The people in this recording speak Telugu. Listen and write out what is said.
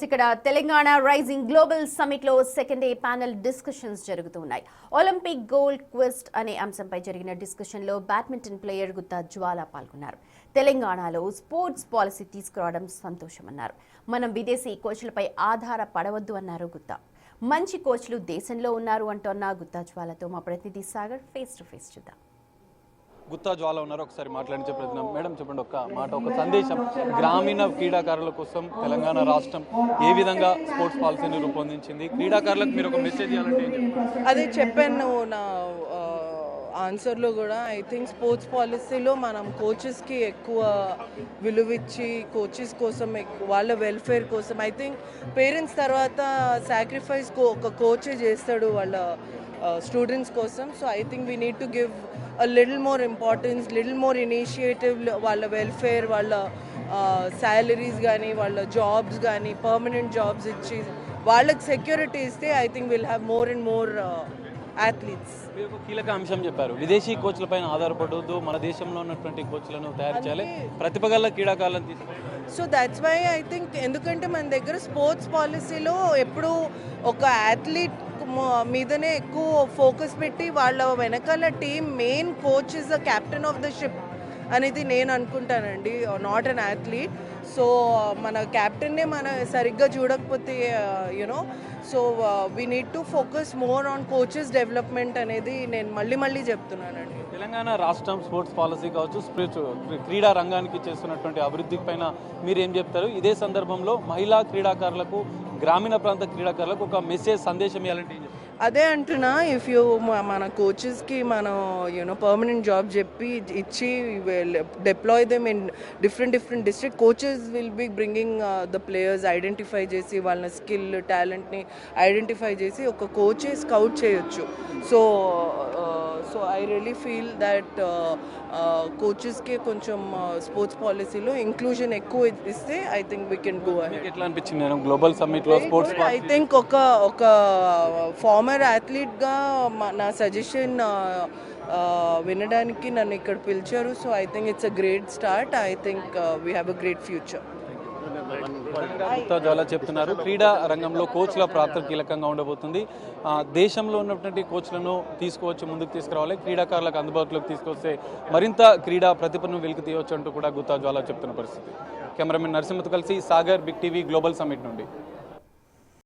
ఇక్కడ తెలంగాణ రైజింగ్ గ్లోబల్ సమిట్ లో సెకండ్ డే ప్యానెల్ డిస్కషన్స్ జరుగుతున్నాయి. ఒలింపిక్ గోల్డ్ క్వెస్ట్ అనే అంశంపై జరిగిన డిస్కషన్ లో బ్యాడ్మింటన్ ప్లేయర్ గుత్తా జ్వాల పాల్గొన్నారు. తెలంగాణలో స్పోర్ట్స్ పాలసీ తీసుకురావడం సంతోషమన్నారు. మనం విదేశీ కోచ్లపై ఆధారపడవద్దు అన్నారు గుత్తా. మంచి కోచ్లు దేశంలో ఉన్నారు అంటున్న గుత్తా జ్వాలతో మా ప్రతినిధి సాగర్ ఫేస్ టు ఫేస్ చూద్దాం. గుత్తా జ్వాల ఉన్నారు, ఒకసారి మాట్లాడించే ప్రయత్నం. మేడం చెప్పండి, ఒక సందేశం గ్రామీణ క్రీడాకారుల కోసం తెలంగాణ రాష్ట్రం ఏ విధంగా స్పోర్ట్స్ పాలసీని రూపొందించింది, క్రీడాకారులకు మీరు ఒక మెసేజ్ ఇవ్వాలంటే ఏం చెప్తారు? అదే చెప్పాను నా ఆన్సర్లో కూడా. ఐ థింక్ స్పోర్ట్స్ పాలసీలో మనం కోచెస్కి ఎక్కువ విలువిచ్చి కోచెస్ కోసం వాళ్ళ వెల్ఫేర్ కోసం, ఐ థింక్ పేరెంట్స్ తర్వాత సాక్రిఫైస్ ఒక కోచే చేస్తాడు వాళ్ళ స్టూడెంట్స్ కోసం. So I think we need to give a little more importance, little more initiative, వాళ్ళ వెల్ఫేర్, వాళ్ళ శాలరీస్ కానీ వాళ్ళ జాబ్స్ కానీ పర్మనెంట్ జాబ్స్ ఇచ్చి వాళ్ళకి సెక్యూరిటీ ఇస్తే I think will have more and more athletes. మీరు ఒక కీలక అంశం చెప్పారు, విదేశీ కోచ్లపైన ఆధారపడవద్దు, మన దేశంలో ఉన్నటువంటి కోచ్లను తయారు చేయాలి, ప్రతిభగల క్రీడాకారులను తీసుకోవాలి. So that's why I think, ఎందుకంటే మన దగ్గర స్పోర్ట్స్ పాలసీలో ఎప్పుడు ఒక అథ్లీట్ మీదనే ఎక్కువ ఫోకస్ పెట్టి వాళ్ళ వెనకాల team main coach is the captain of the ship అనేది నేను అనుకుంటానండి, నాట్ అన్ అథ్లీట్. సో మన క్యాప్టెన్నే మన సరిగ్గా చూడకపోతే you know, so we need to focus more on coaches development అనేది నేను మళ్ళీ చెప్తున్నానండి. తెలంగాణ రాష్ట్రం స్పోర్ట్స్ పాలసీ కావచ్చు, క్రీడా రంగానికి చేస్తున్నటువంటి అభివృద్ధి పైన మీరు ఏం చెప్తారు? ఇదే సందర్భంలో మహిళా క్రీడాకారులకు, గ్రామీణ ప్రాంత క్రీడాకారులకు ఒక మెసేజ్ సందేశం ఇవ్వాలంటే ఏం చెప్తారు? అదే అంటున్నా, ఇఫ్ యూ మన కోచెస్కి మనం యూనో పర్మనెంట్ జాబ్ చెప్పి ఇచ్చి deploy them in different district, coaches will be bringing the players, identify చేసి వాళ్ళ స్కిల్ టాలెంట్ని ఐడెంటిఫై చేసి ఒక కోచే స్కౌట్ చేయొచ్చు. So I really feel that కోచెస్కి కొంచెం స్పోర్ట్స్ పాలసీలో ఇంక్లూజన్ ఎక్కువ ఇస్తే I think we can go ahead. ఎట్లా అనిపించింది నేను గ్లోబల్ సమ్మిట్లో స్పోర్ట్స్? ఐ థింక్ ఒక ఫార్మర్ అథ్లీట్గా నా సజెషన్ వినడానికి నన్ను ఇక్కడ పిలిచారు. So I think it's a great start. I think we have a great future. Gutta Jwala చెప్తున్నారు, క్రీడా రంగంలో కోచ్ల పాత్ర కీలకంగా ఉండబోతుంది. దేశంలో ఉన్నటువంటి కోచ్లను ముందుకు తీసుకురావాలి, క్రీడాకారులకు అందుబాటులోకి తీసుకొస్తే మరింత క్రీడా ప్రతిభను వెలికి తీయవచ్చు అంటూ కూడా గుత్తా జ్వాల చెప్తున్న పరిస్థితి. కెమెరామెన్ నరసింహతో కలిసి Sagar, big TV global summit నుండి.